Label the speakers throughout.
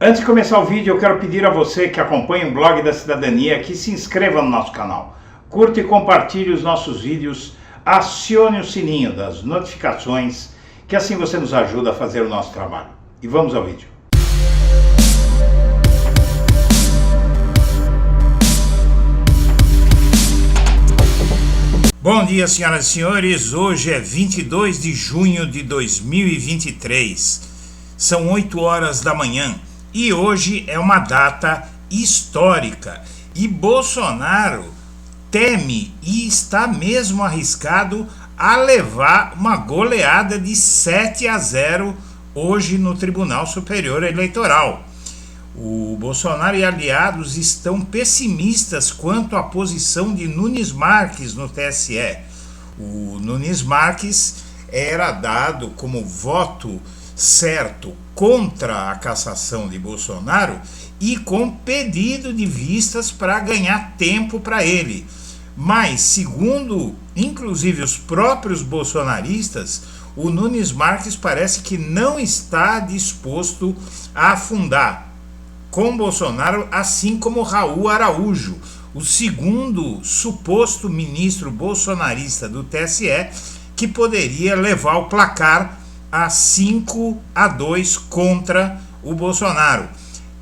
Speaker 1: Antes de começar o vídeo, eu quero pedir a você que acompanha o Blog da Cidadania que se inscreva no nosso canal, curta e compartilhe os nossos vídeos, acione o sininho das notificações, que assim você nos ajuda a fazer o nosso trabalho. E vamos ao vídeo. Bom dia, senhoras e senhores. Hoje é 22 de junho de 2023. São 8 horas da manhã. E hoje é uma data histórica e Bolsonaro teme e está mesmo arriscado a levar uma goleada de 7-0 hoje no Tribunal Superior Eleitoral. O Bolsonaro e aliados estão pessimistas quanto à posição de Nunes Marques no TSE. O Nunes Marques era dado como voto certo contra a cassação de Bolsonaro e com pedido de vistas para ganhar tempo para ele. Mas, segundo inclusive os próprios bolsonaristas, o Nunes Marques parece que não está disposto a afundar com Bolsonaro, assim como Raul Araújo, o segundo suposto ministro bolsonarista do TSE, que poderia levar o placar a 5-2 contra o Bolsonaro.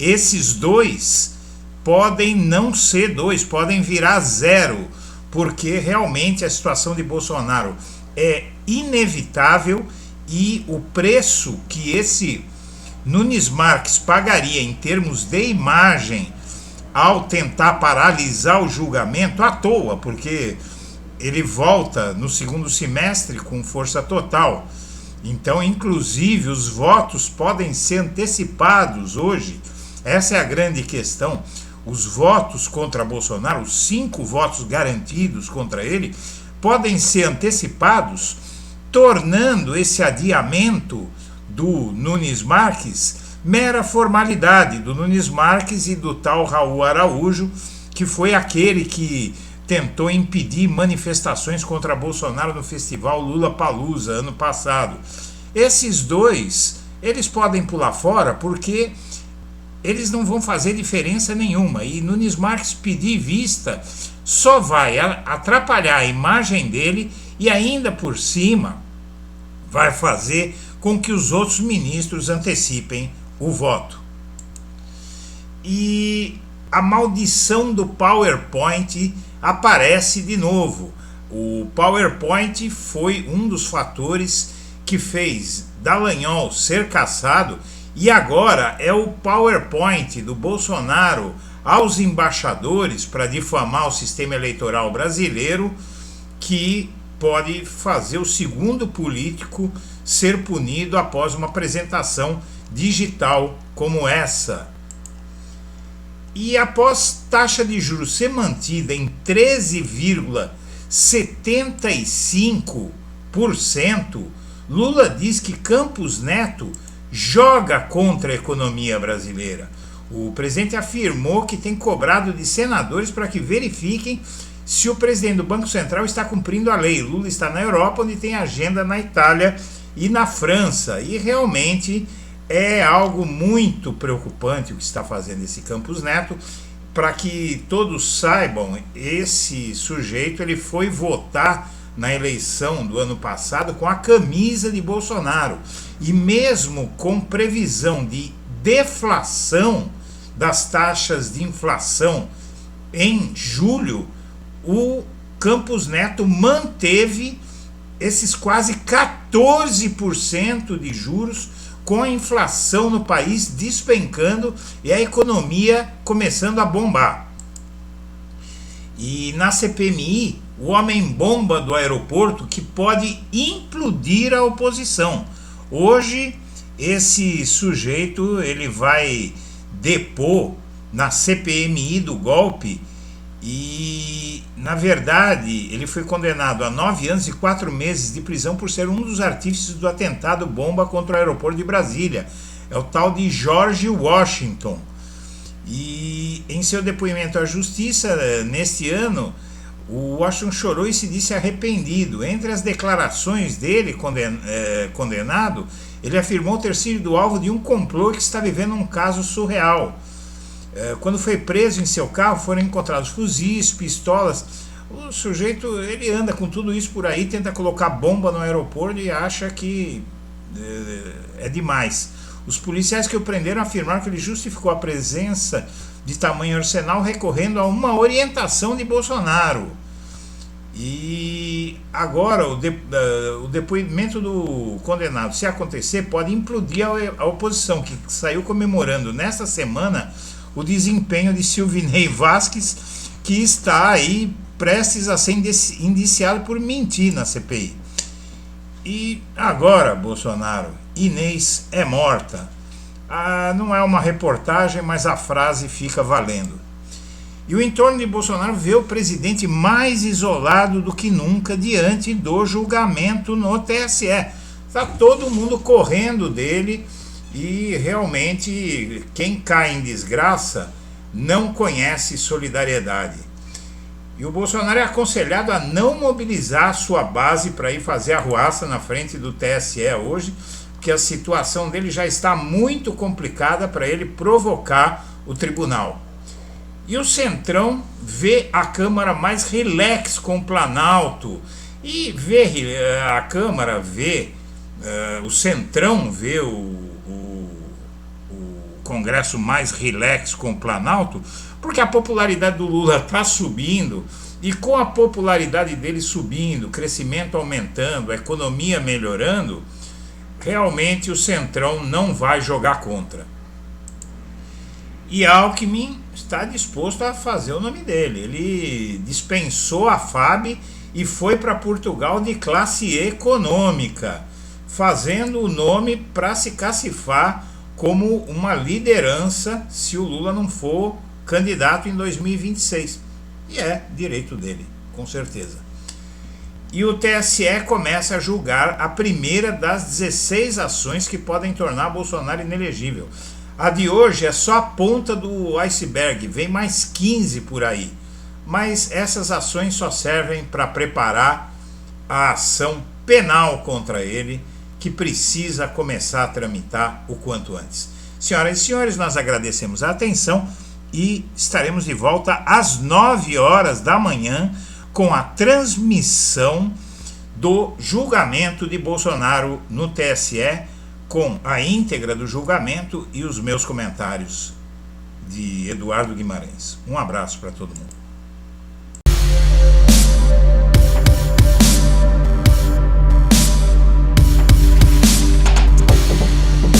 Speaker 1: Esses dois podem não ser dois, podem virar 0, porque realmente a situação de Bolsonaro é inevitável e o preço que esse Nunes Marques pagaria em termos de imagem ao tentar paralisar o julgamento à toa, porque ele volta no segundo semestre com força total. Então, inclusive, os votos podem ser antecipados hoje. Essa é a grande questão. Os votos contra Bolsonaro, os 5 votos garantidos contra ele, podem ser antecipados, tornando esse adiamento do Nunes Marques mera formalidade do Nunes Marques e do tal Raul Araújo, que foi aquele que tentou impedir manifestações contra Bolsonaro no festival Lollapalooza ano passado. Esses dois, eles podem pular fora porque eles não vão fazer diferença nenhuma, e Nunes Marques pedir vista só vai atrapalhar a imagem dele e ainda por cima vai fazer com que os outros ministros antecipem o voto. E a maldição do PowerPoint aparece de novo. O PowerPoint foi um dos fatores que fez Dallagnol ser cassado, e agora é o PowerPoint do Bolsonaro aos embaixadores para difamar o sistema eleitoral brasileiro que pode fazer o segundo político ser punido após uma apresentação digital como essa. E após taxa de juros ser mantida em 13,75%, Lula diz que Campos Neto joga contra a economia brasileira. O presidente afirmou que tem cobrado de senadores para que verifiquem se o presidente do Banco Central está cumprindo a lei. Lula está na Europa, onde tem agenda na Itália e na França. E realmente é algo muito preocupante o que está fazendo esse Campos Neto. Para que todos saibam, esse sujeito ele foi votar na eleição do ano passado com a camisa de Bolsonaro. E mesmo com previsão de deflação das taxas de inflação em julho, o Campos Neto manteve esses quase 14% de juros, com a inflação no país despencando e a economia começando a bombar. E na CPMI, o homem-bomba do aeroporto que pode implodir a oposição. Hoje, esse sujeito ele vai depor na CPMI do golpe e, na verdade, ele foi condenado a 9 anos e 4 meses de prisão por ser um dos artífices do atentado bomba contra o aeroporto de Brasília. É o tal de George Washington. E em seu depoimento à justiça, neste ano, o Washington chorou e se disse arrependido. Entre as declarações dele, condenado, Ele afirmou ter sido alvo de um complô e que está vivendo um caso surreal. Quando foi preso em seu carro, foram encontrados fuzis, pistolas. O sujeito, ele anda com tudo isso por aí, tenta colocar bomba no aeroporto e acha que é demais. Os policiais que o prenderam afirmaram que ele justificou a presença de tamanho arsenal recorrendo a uma orientação de Bolsonaro. E agora o depoimento do condenado, se acontecer, pode implodir a oposição, que saiu comemorando nesta semana o desempenho de Silvinei Vasquez, que está aí prestes a ser indiciado por mentir na CPI. E agora, Bolsonaro, Inês é morta. Não é uma reportagem, mas a frase fica valendo. E o entorno de Bolsonaro vê o presidente mais isolado do que nunca diante do julgamento no TSE. Está todo mundo correndo dele e realmente quem cai em desgraça não conhece solidariedade. E o Bolsonaro é aconselhado a não mobilizar a sua base para ir fazer arruaça na frente do TSE hoje, porque a situação dele já está muito complicada para ele provocar o tribunal. E o Centrão vê a Câmara mais relax com o Planalto. E a Câmara vê, o Centrão vê o Congresso mais relax com o Planalto, porque a popularidade do Lula está subindo. E com a popularidade dele subindo, o crescimento aumentando, a economia melhorando, realmente o Centrão não vai jogar contra. E Alckmin está disposto a fazer o nome dele. Ele dispensou a FAB e foi para Portugal de classe econômica, fazendo o nome para se cacifar como uma liderança se o Lula não for candidato em 2026. E é direito dele, com certeza. E o TSE começa a julgar a primeira das 16 ações que podem tornar Bolsonaro inelegível. A de hoje é só a ponta do iceberg, vem mais 15 por aí. Mas essas ações só servem para preparar a ação penal contra ele, que precisa começar a tramitar o quanto antes. Senhoras e senhores, nós agradecemos a atenção e estaremos de volta às 9 horas da manhã com a transmissão do julgamento de Bolsonaro no TSE, com a íntegra do julgamento e os meus comentários de Eduardo Guimarães. Um abraço para todo mundo.